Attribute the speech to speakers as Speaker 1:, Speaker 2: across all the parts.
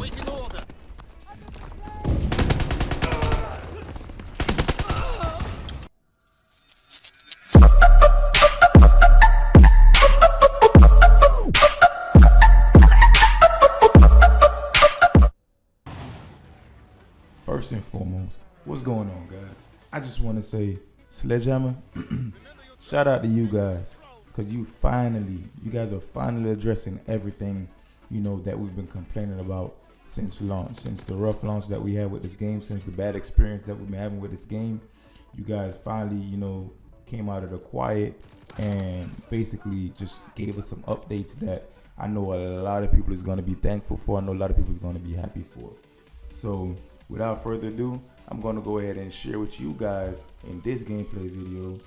Speaker 1: Waiting order.
Speaker 2: First and foremost, what's going on, guys? I just want to say, Sledgehammer, shout out to you guys, because you guys are finally addressing everything, that we've been complaining about since launch, since the rough launch that we had with this game, since the bad experience that we've been having with this game. You guys finally, came out of the quiet and basically just gave us some updates that I know a lot of people is going to be thankful for. I know a lot of people is going to be happy for. So without further ado, I'm going to go ahead and share with you guys in this gameplay video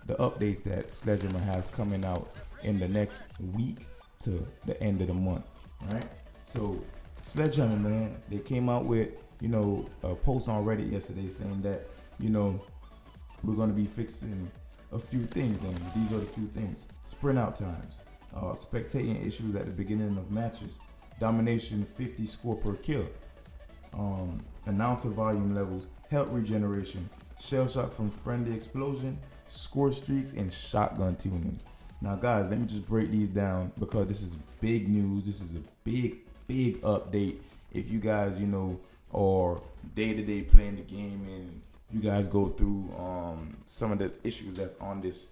Speaker 2: the updates that Sledgehammer has coming out in the next week to the end of the month. Right? So Sledgehammer, man, they came out with a post on Reddit yesterday saying that we're going to be fixing a few things, and these are the few things: sprint out times, spectating issues at the beginning of matches, domination 50 score per kill, announcer volume levels, health regeneration, shell shock from friendly explosion, score streaks, and shotgun tuning. Now guys, let me just break these down because this is big news. This is a big update. If you guys are day-to-day playing the game and you guys go through some of the issues that's on this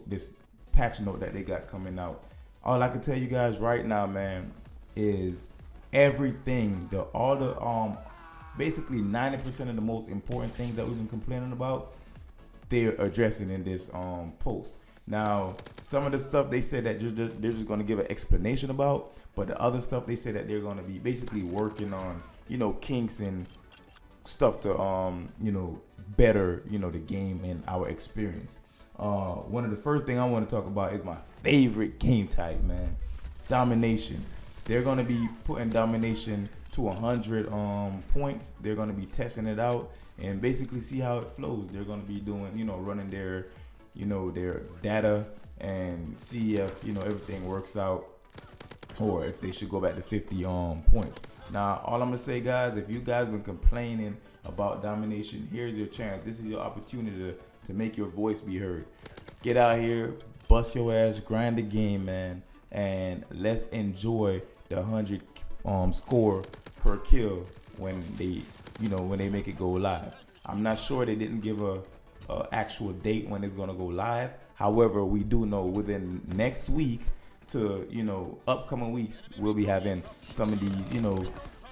Speaker 2: this patch note that they got coming out, all I can tell you guys right now, man, is everything, basically 90% of the most important things that we've been complaining about, they're addressing in this post. Now, some of the stuff they said that they're just going to give an explanation about, but the other stuff they said that they're going to be basically working on, kinks and stuff to better the game and our experience. One of the first thing I want to talk about is my favorite game type, man, domination. They're going to be putting domination to 100 points. They're going to be testing it out and basically see how it flows. They're going to be doing, running their, their data and see if, everything works out, or if they should go back to 50 points. Now, all I'm going to say, guys, if you guys been complaining about domination, here's your chance. This is your opportunity to make your voice be heard. Get out here, bust your ass, grind the game, man, and let's enjoy the 100 score per kill when they make it go live. I'm not sure, they didn't give a actual date when it's gonna go live. However, we do know within next week to upcoming weeks we'll be having some of these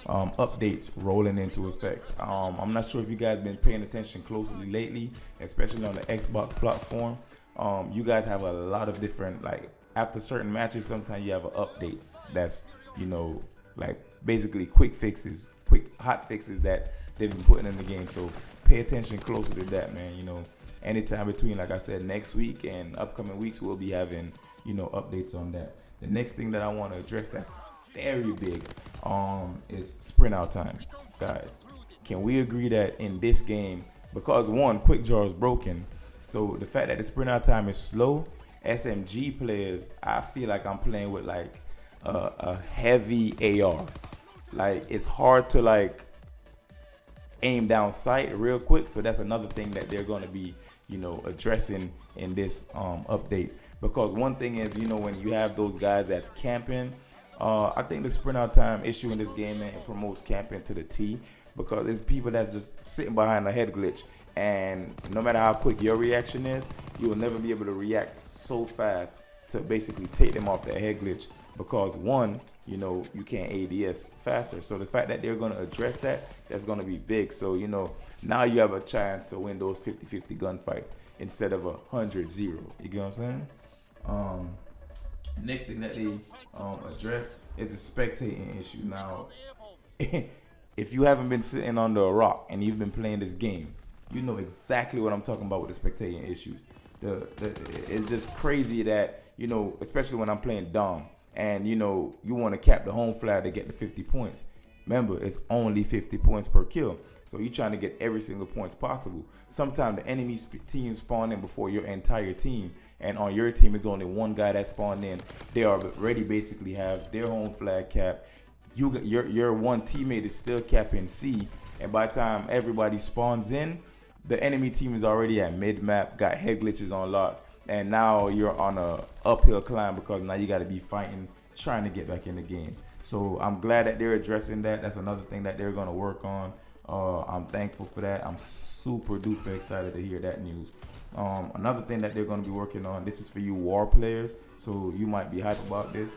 Speaker 2: updates rolling into effects. I'm not sure if you guys been paying attention closely lately, especially on the Xbox platform. You guys have a lot of different, like, after certain matches, sometimes you have updates that's like basically quick hot fixes that they've been putting in the game. So pay attention closely to that, man. Anytime between, like I said, next week and upcoming weeks, we'll be having updates on that. The next thing that I want to address that's very big is sprint out times. Guys, can we agree that in this game, because one, quick draw is broken, so the fact that the sprint out time is slow, SMG players, I feel like I'm playing with like a heavy AR. Like, it's hard to like aim down sight real quick. So that's another thing that they're going to be addressing in this update. Because one thing is, when you have those guys that's camping, I think the sprint out time issue in this game, man, it promotes camping to the T, because it's people that's just sitting behind a head glitch, and no matter how quick your reaction is, you will never be able to react so fast to basically take them off that head glitch, because one, you can't ADS faster. So the fact that they're going to address that's going to be big. So now you have a chance to win those 50-50 gunfights instead of 100-0. You get what I'm saying? Next thing that they address is the spectating issue. Now, if you haven't been sitting under a rock and you've been playing this game, you know exactly what I'm talking about with the spectating issues. It's just crazy that, especially when I'm playing Dom, and you want to cap the home flag to get the 50 points. Remember, it's only 50 points per kill. So you're trying to get every single points possible. Sometimes the enemy team spawn in before your entire team, and on your team it's only one guy that spawned in. They already basically have their home flag cap. your one teammate is still capping C, and by the time everybody spawns in, the enemy team is already at mid map, got head glitches on lock, and now you're on a uphill climb because now you got to be fighting, trying to get back in the game. So I'm glad that they're addressing that. That's another thing that they're gonna work on. I'm thankful for that. I'm super duper excited to hear that news. Another thing that they're gonna be working on. This is for you war players, so you might be hype about this.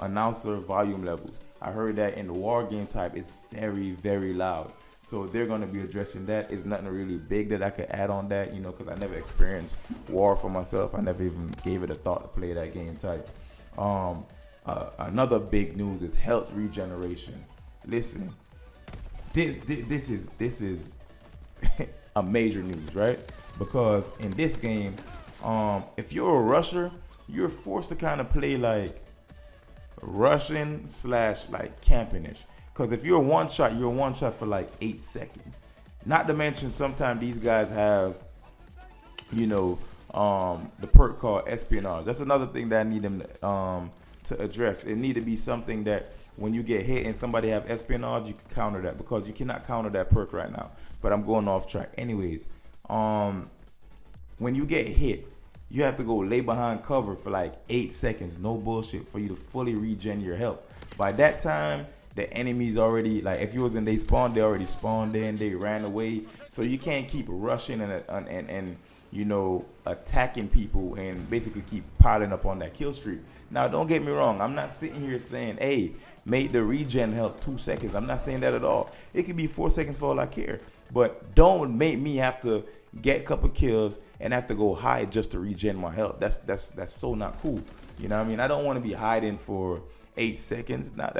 Speaker 2: Announcer volume levels. I heard that in the war game type, it's very, very loud. So they're going to be addressing that. It's nothing really big that I could add on that, you know, because I never experienced war for myself. I never even gave it a thought to play that game type. Another big news is health regeneration. Listen, this is a major news, right? Because in this game, if you're a rusher, you're forced to kind of play like rushing / like camping-ish. Because if you're one shot, you're one shot for like 8 seconds. Not to mention sometimes these guys have, you know, the perk called espionage. That's another thing that I need them to address. It need to be something that when you get hit and somebody have espionage, you can counter that, because you cannot counter that perk right now. But I'm going off track. Anyways, when you get hit, you have to go lay behind cover for like 8 seconds, no bullshit, for you to fully regen your health. By that time, the enemies already, like if you was in they spawn, they already spawned in, they ran away. So you can't keep rushing and you know, attacking people and basically keep piling up on that kill streak. Now, don't get me wrong. I'm not sitting here saying, hey, make the regen help 2 seconds. I'm not saying that at all. It could be 4 seconds for all I care. But don't make me have to get a couple kills and have to go hide just to regen my health. That's so not cool. You know what I mean? I don't want to be hiding for 8 seconds. Nah,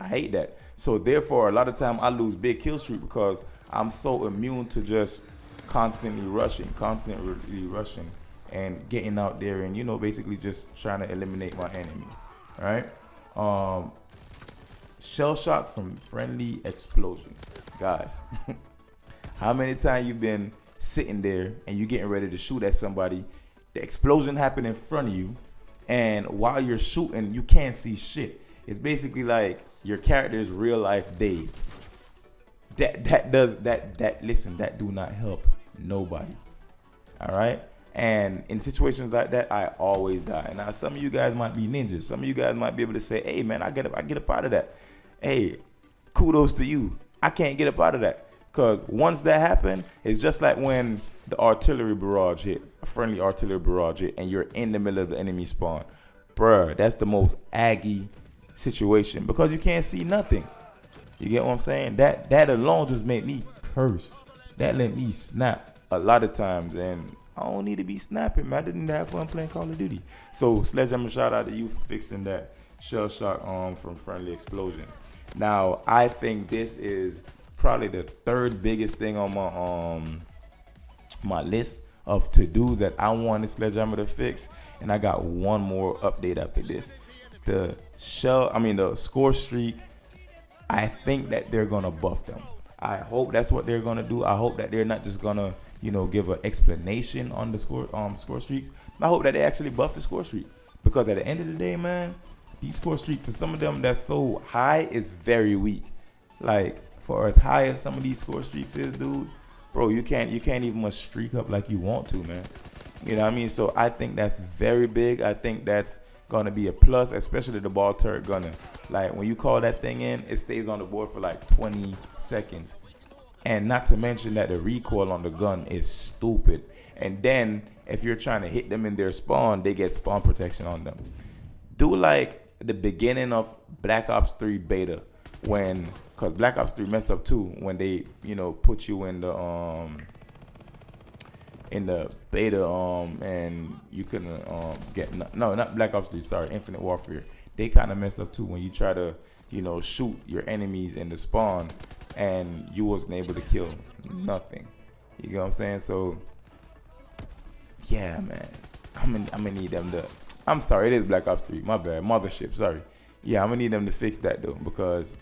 Speaker 2: I hate that. So therefore, a lot of time I lose big kill streak because I'm so immune to just constantly rushing and getting out there and, you know, basically just trying to eliminate my enemy. All right. Shell shock from friendly explosion. Guys, how many times you've been sitting there and you're getting ready to shoot at somebody, the explosion happened in front of you, and while you're shooting, you can't see shit. It's basically like your character is real life dazed. That do not help nobody. All right. And in situations like that, I always die. Now, some of you guys might be ninjas. Some of you guys might be able to say, hey man, I get up out of that. Hey, kudos to you. I can't get up out of that. Because once that happened, it's just like when the artillery barrage hit, a friendly artillery barrage hit, and you're in the middle of the enemy spawn. Bruh, that's the most aggy situation because you can't see nothing. You get what I'm saying? That alone just made me curse. That let me snap a lot of times, and I don't need to be snapping, man. I didn't have fun playing Call of Duty. So Sledgehammer, shout out to you for fixing that shell shock from friendly explosion. Now, I think this is probably the third biggest thing on my list of to-do that I wanted Sledgehammer to fix, and I got one more update after this. The score streak, I think that they're gonna buff them. I hope that's what they're gonna do. I hope that they're not just gonna, you know, give an explanation on the score streaks. I hope that they actually buff the score streak, because at the end of the day, man, these score streaks for some of them that's so high is very weak. Like, for as high as some of these score streaks is, dude, bro, you can't even much streak up like you want to, man. You know what I mean? So I think that's very big. I think that's gonna be a plus, especially the ball turret gunner. Like, when you call that thing in, it stays on the board for like 20 seconds. And not to mention that the recoil on the gun is stupid. And then if you're trying to hit them in their spawn, they get spawn protection on them. Do like the beginning of Black Ops 3 beta, because Black Ops 3 messed up too when they, you know, put you in the beta and you couldn't get not Black Ops 3, sorry, Infinite Warfare. They kind of messed up too when you try to, you know, shoot your enemies in the spawn and you wasn't able to kill nothing. You know what I'm saying? So yeah, man, I'm gonna need them to. I'm sorry, it is Black Ops 3. My bad, Mothership. Sorry. Yeah, I'm gonna need them to fix that though, because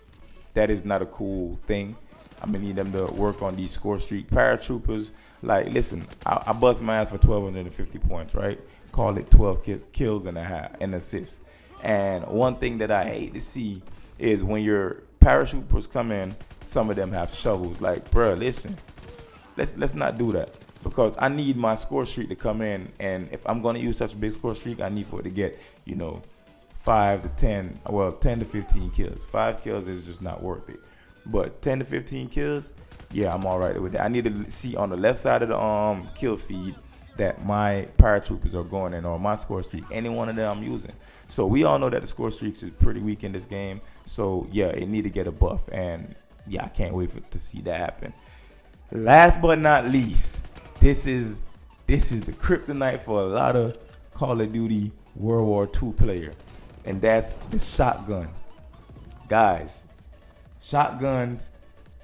Speaker 2: that is not a cool thing. I'm gonna need them to work on these score streak paratroopers. Like, listen, I bust my ass for 1,250 points, right? Call it 12 kills and a half and assists. And one thing that I hate to see is when your paratroopers come in, some of them have shovels. Like, bruh, listen, let's not do that, because I need my score streak to come in, and if I'm gonna use such a big score streak, I need for it to get, you know, 5 to 10, well, 10 to 15 kills. 5 kills is just not worth it, but 10 to 15 kills, yeah, I'm all right with that. I need to see on the left side of the kill feed that my paratroopers are going in, or my score streak, any one of them I'm using. So we all know that the score streaks is pretty weak in this game. So yeah, it need to get a buff, and yeah, I can't wait to see that happen. Last but not least, this is the kryptonite for a lot of Call of Duty World War II player, and that's the shotgun. Guys, shotguns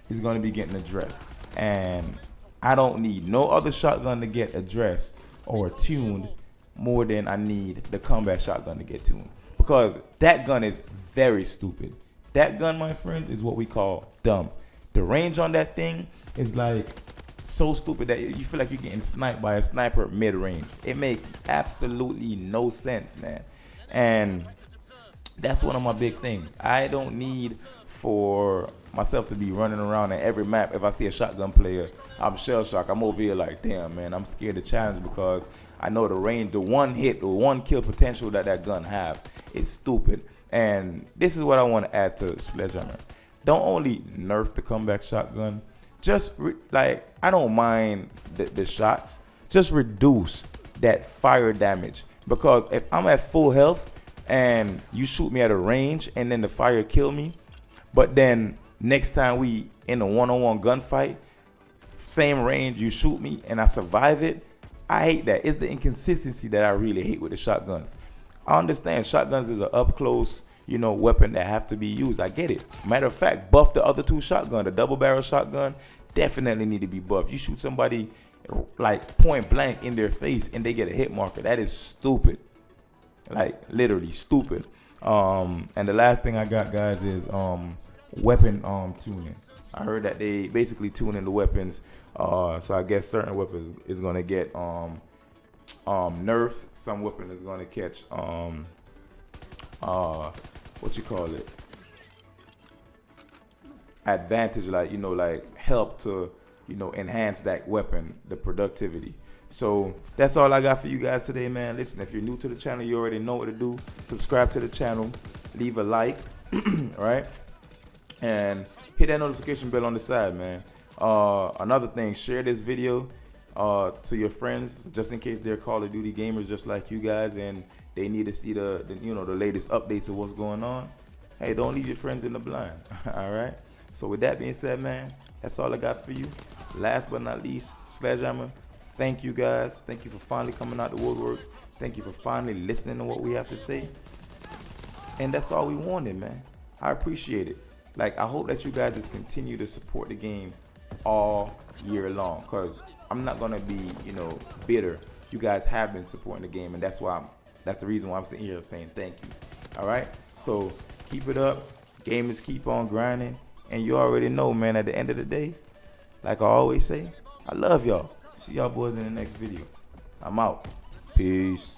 Speaker 2: is going to be getting addressed, and I don't need no other shotgun to get addressed or tuned more than I need the combat shotgun to get tuned, because that gun is very stupid. That gun, my friend, is what we call dumb. The range on that thing is like so stupid that you feel like you're getting sniped by a sniper mid-range. It makes absolutely no sense, man. And that's one of my big things. I don't need for myself to be running around in every map. If I see a shotgun player, I'm shell shocked. I'm over here like, damn, man, I'm scared to challenge, because I know the range, the one hit, the one kill potential that gun have is stupid. And this is what I want to add to Sledgehammer. Don't only nerf the comeback shotgun, just like, I don't mind the shots, just reduce that fire damage, because if I'm at full health and you shoot me at a range and then the fire kill me, but then next time we in a one-on-one gunfight, same range, you shoot me and I survive it, I hate that. It's the inconsistency that I really hate with the shotguns. I understand shotguns is an up close, you know, weapon that have to be used. I get it. Matter of fact, buff the other two shotgun. The double barrel shotgun definitely need to be buffed. You shoot somebody like point blank in their face and they get a hit marker. That is stupid. Like literally stupid. And the last thing I got, guys, is weapon tuning. I heard that they basically tune in the weapons. So I guess certain weapons is gonna get nerfs. Some weapon is gonna catch what you call it, advantage, like, you know, like help to, you know, enhance that weapon, the productivity. So that's all I got for you guys today, man. Listen, if you're new to the channel, you already know what to do. Subscribe to the channel, leave a like, right, and hit that notification bell on the side, man. Another thing, share this video to your friends, just in case they're Call of Duty gamers just like you guys, and they need to see the you know, the latest updates of what's going on. Hey, don't leave your friends in the blind. All right. So with that being said, man, that's all I got for you. Last but not least, Sledgehammer, thank you guys. Thank you for finally coming out the woodworks. Thank you for finally listening to what we have to say. And that's all we wanted, man. I appreciate it. Like, I hope that you guys just continue to support the game all year long, because I'm not gonna be, you know, bitter. You guys have been supporting the game, and that's the reason why I'm sitting here saying thank you. All right, so keep it up. Gamers, keep on grinding, and you already know, man, at the end of the day, like I always say, I love y'all. See y'all boys in the next video. I'm out. Peace.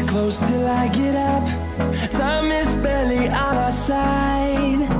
Speaker 1: Close till I get up. Time is barely on our side.